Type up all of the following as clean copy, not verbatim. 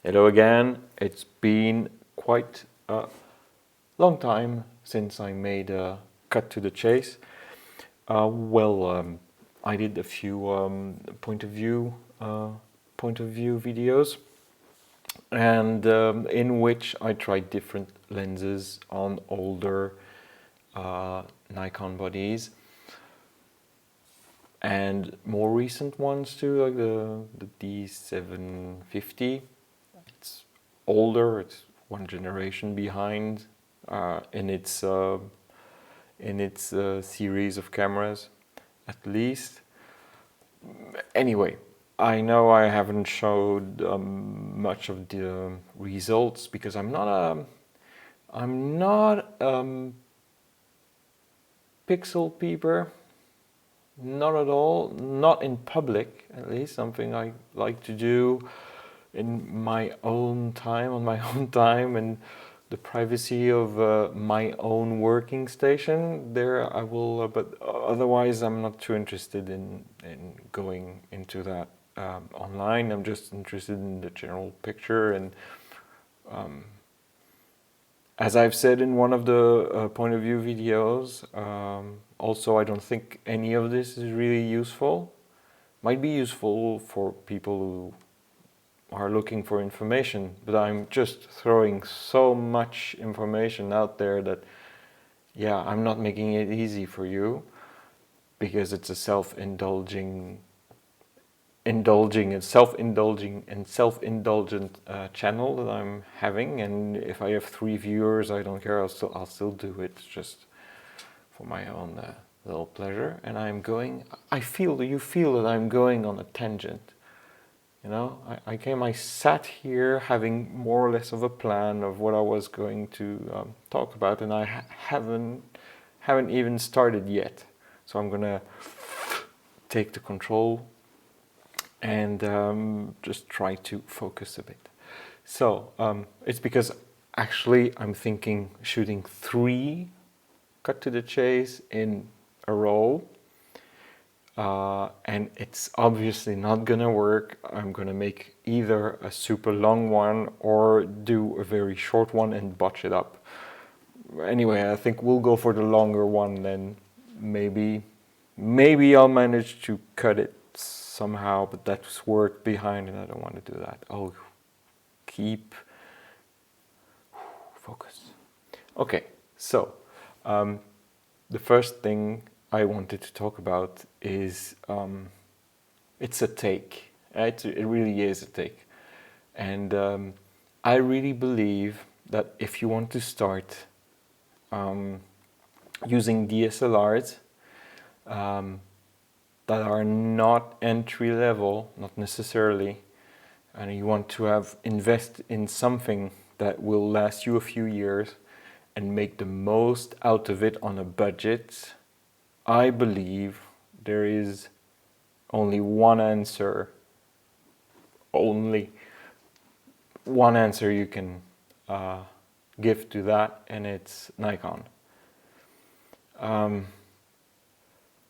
Hello again. It's been quite a long time since I made a cut to the chase. I did a few point of view videos, and in which I tried different lenses on older Nikon bodies and more recent ones too, like the D750. It's older. It's one generation behind in its series of cameras, at least. Anyway, I know I haven't showed much of the results because I'm not a pixel peeper. Not at all. Not in public, at least. Something I like to do in my own time, on my own time, and the privacy of my own working station. There I will, but otherwise I'm not too interested in going into that online. I'm just interested in the general picture, and as I've said in one of the point of view videos, also I don't think any of this is really useful. Might be useful for people who are looking for information, but I'm just throwing so much information out there that, yeah, I'm not making it easy for you, because it's a self-indulgent channel that I'm having, and if I have 3 viewers, I don't care. I'll still do it just for my own little pleasure. And I feel that I'm going on a tangent. You know, I sat here having more or less of a plan of what I was going to talk about, and I haven't even started yet. So I'm gonna take the control and just try to focus a bit. So it's because actually I'm thinking shooting 3 cut to the chase in a row. And it's obviously not gonna work. I'm gonna make either a super long one or do a very short one and botch it up. Anyway, I think we'll go for the longer one, then maybe I'll manage to cut it somehow, but that's work behind and I don't want to do that. Oh, keep focus. Okay, so the first thing I wanted to talk about is it's a take. It really is a take. And I really believe that if you want to start using DSLRs that are not entry level, not necessarily, and you want to invest in something that will last you a few years and make the most out of it on a budget, I believe there is only one answer you can give to that, and it's Nikon.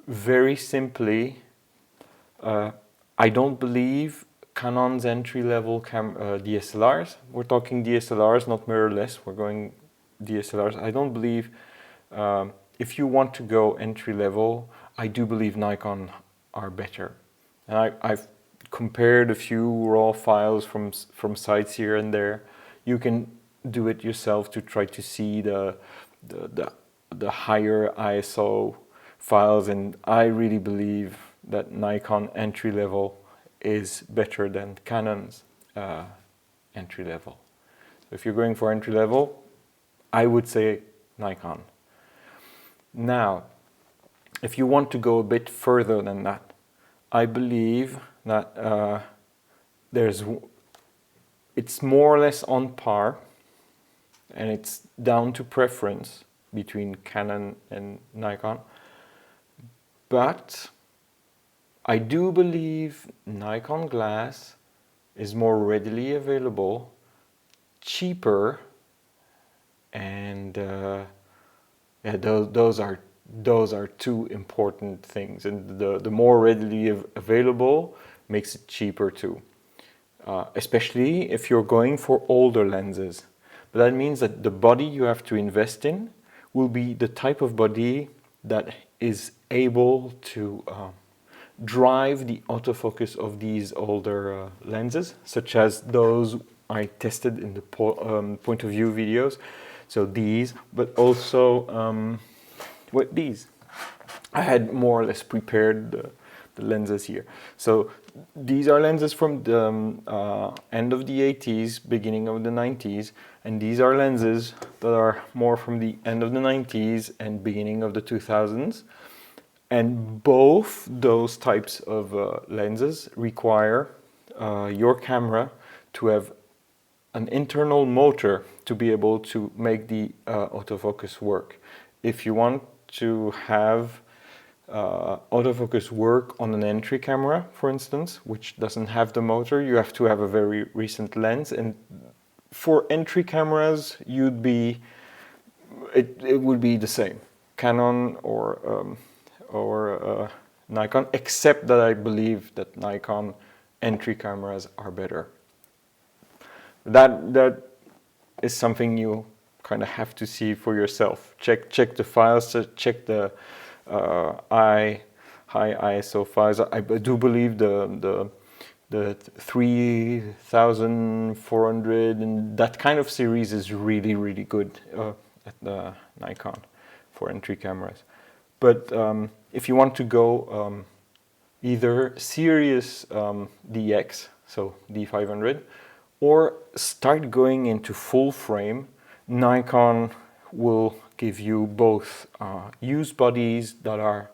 Very simply, I don't believe Canon's entry-level DSLRs. We're talking DSLRs, not mirrorless. We're going DSLRs. I don't believe, if you want to go entry-level, I do believe Nikon are better. And I've compared a few raw files from sites here and there. You can do it yourself to try to see the higher ISO files, and I really believe that Nikon entry level is better than Canon's entry level. So if you're going for entry level, I would say Nikon. Now, if you want to go a bit further than that, I believe that it's more or less on par, and it's down to preference between Canon and Nikon. But I do believe Nikon glass is more readily available, cheaper, and yeah, those are 2 important things. And the more readily available makes it cheaper too. especially if you're going for older lenses. But that means that the body you have to invest in will be the type of body that is able to drive the autofocus of these older lenses, such as those I tested in the point of view videos. So these, but also these. I had more or less prepared the lenses here. So these are lenses from the end of the 80s, beginning of the 90s, and these are lenses that are more from the end of the 90s and beginning of the 2000s. And both those types of lenses require your camera to have an internal motor to be able to make the autofocus work. If you want to have autofocus work on an entry camera, for instance, which doesn't have the motor, you have to have a very recent lens. And for entry cameras, it would be the same, Canon or Nikon, except that I believe that Nikon entry cameras are better. That is something you kind of have to see for yourself. Check the files, check the high ISO files. I do believe the 3400 and that kind of series is really good at the Nikon for entry cameras. But if you want to go either serious DX, so D500, or start going into full frame, Nikon will give you both used bodies that are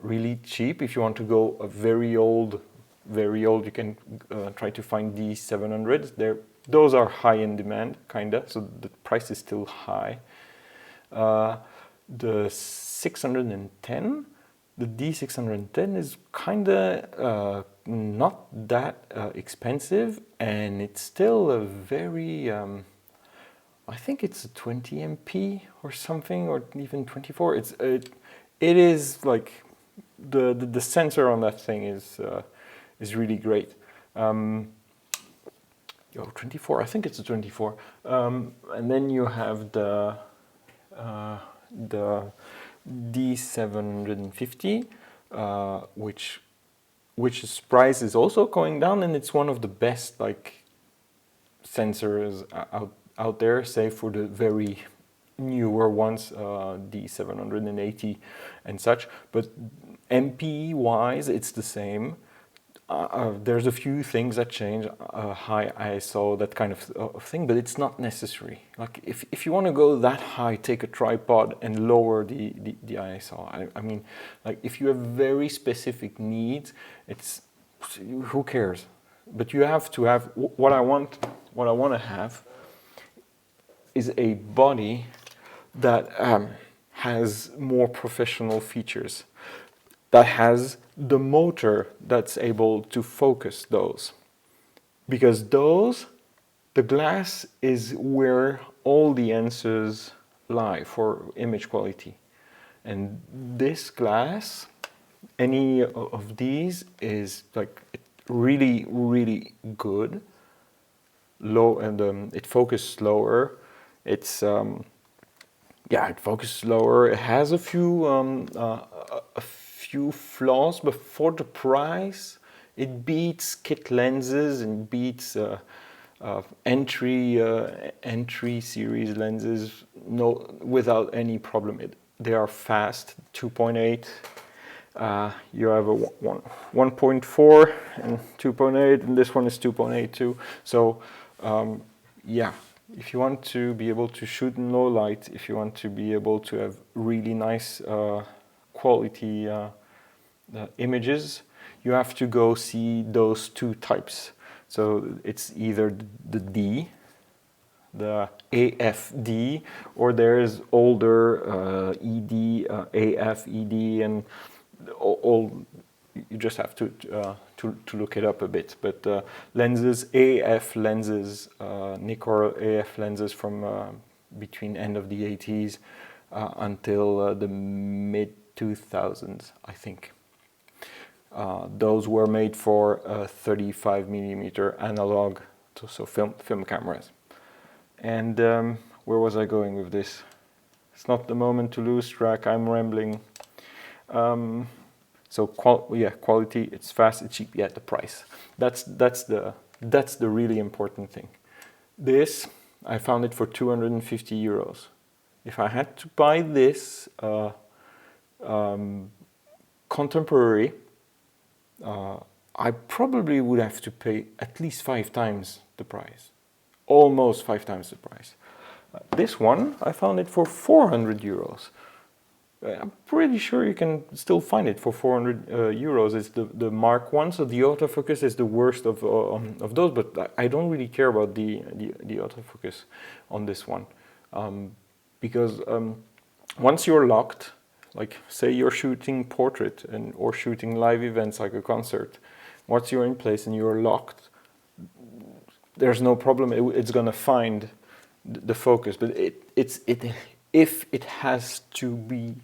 really cheap. If you want to go a very old, you can try to find D700s. Those are high in demand, kinda, so the price is still high. The 610, the D610 is kinda not that expensive, and it's still a very I think it's a 20 MP or something, or even 24. It is like the sensor on that thing is really great. 24. I think it's a 24. And then you have the D750, which its price is also going down, and it's one of the best like sensors out there, save for the very newer ones, D780 and such. But MP wise, it's the same. There's a few things that change, high ISO, that kind of thing, but it's not necessary. Like if you want to go that high, take a tripod and lower the ISO. I mean, like if you have very specific needs, who cares? But you have to have what I want to have is a body that has more professional features, that has the motor that's able to focus those. Because the glass is where all the answers lie for image quality. And this glass, any of these, is like really good. Low, and it focuses slower. It focuses slower. It has a few flaws, but for the price, it beats kit lenses and beats entry series lenses without any problem. They are fast, 2.8. You have a 1.4 and 2.8, and this one is 2.8 too. So if you want to be able to shoot in low light, if you want to be able to have really nice quality images, you have to go see those two types. So it's either the D, the AFD, or there's older ED, AF, ED, and all. You just have to look it up a bit. But lenses, AF lenses, Nikon AF lenses from between end of the 80s until the mid 2000s, I think. Those were made for 35mm analog, so film cameras. And where was I going with this? It's not the moment to lose track. I'm rambling. So quality. It's fast. It's cheap. Yeah, the price. That's the really important thing. This, I found it for 250 euros. If I had to buy this contemporary, I probably would have to pay at least 5 times the price. Almost 5 times the price. This one, I found it for 400 euros. I'm pretty sure you can still find it for 400 euros. It's the Mark 1, so the autofocus is the worst of those, but I don't really care about the autofocus on this one. Because once you're locked, like say you're shooting portrait or shooting live events like a concert, once you're in place and you're locked, there's no problem. It's gonna find the focus, but if it has to be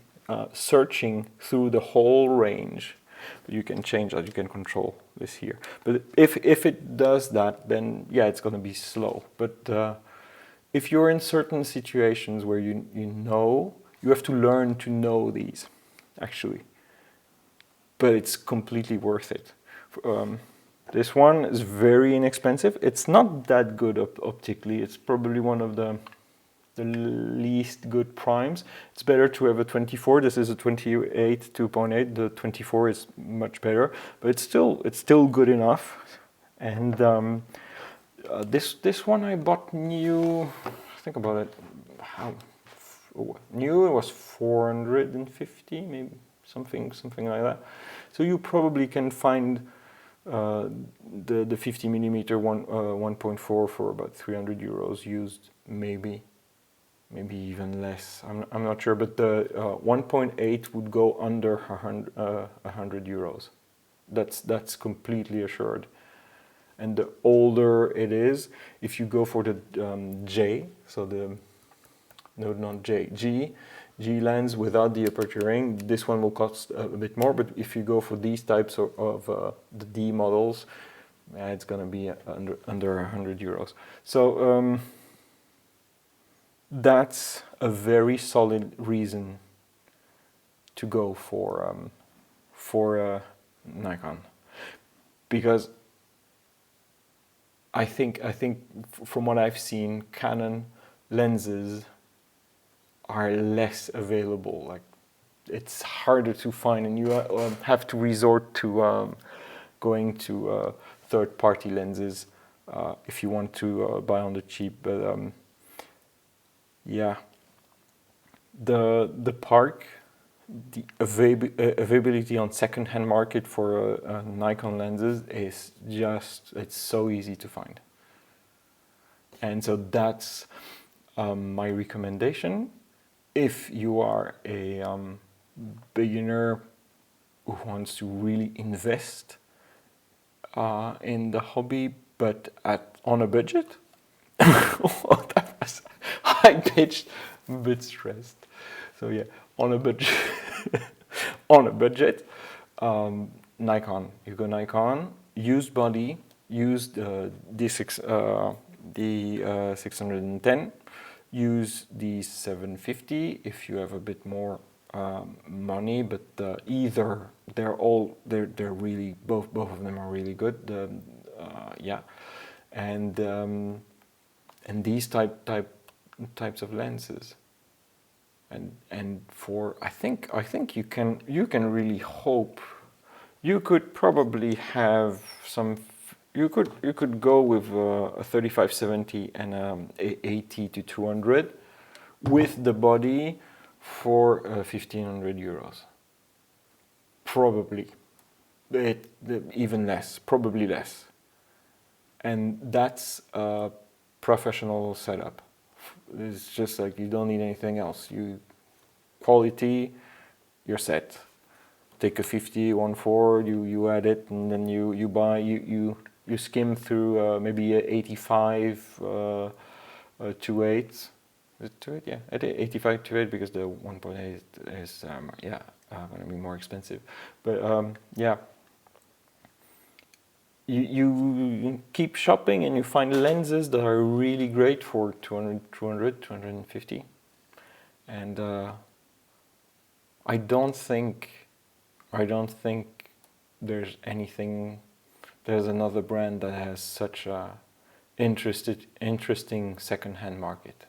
searching through the whole range, you can change that. You can control this here. But if it does that, then yeah, it's gonna be slow. But if you're in certain situations where you have to learn to know these, actually. But it's completely worth it. This one is very inexpensive. It's not that good optically. It's probably one of the least good primes. It's better to have a 24. This is a 28 2.8. The 24 is much better, but it's still good enough. And this one I bought new. Think about it. How new? It was 450, maybe something like that. So you probably can find the 50mm 1.4 for about 300 euros used, maybe even less. I'm not sure, but the 1.8 would go under 100 euros. That's completely assured. And the older it is, if you go for the J, so the no, not J, G lens without the aperture ring, this one will cost a bit more. But if you go for these types of the D models, it's gonna be under 100 euros. So that's a very solid reason to go for Nikon, because I think from what I've seen, Canon lenses are less available. Like, it's harder to find, and you have to resort to going to third-party lenses if you want to buy on the cheap. But yeah, the park, the availability on second-hand market for Nikon lenses is just, it's so easy to find. And so that's my recommendation. If you are a beginner who wants to really invest in the hobby, but on a budget, that was high-pitched, a bit stressed. So yeah, on a budget, Nikon. You go Nikon, used body, used the 610. Use the 750 if you have a bit more money, but either they're really both of them are really good. Yeah, and these types of lenses, and for I think you can really hope. You could probably have some. You could go with a 35-70 and a 80 to 200 with the body for 1,500 euros. Probably, even less. Probably less. And that's a professional setup. It's just like you don't need anything else. Quality, you're set. Take a 50 1.4, you add it, and then you buy you skim through maybe 85 2.8. Is it 2.8? Yeah, 85 2.8 because the 1.8 is going to be more expensive. But yeah, you keep shopping and you find lenses that are really great for 250. And I don't think there's another brand that has such a interesting second-hand market.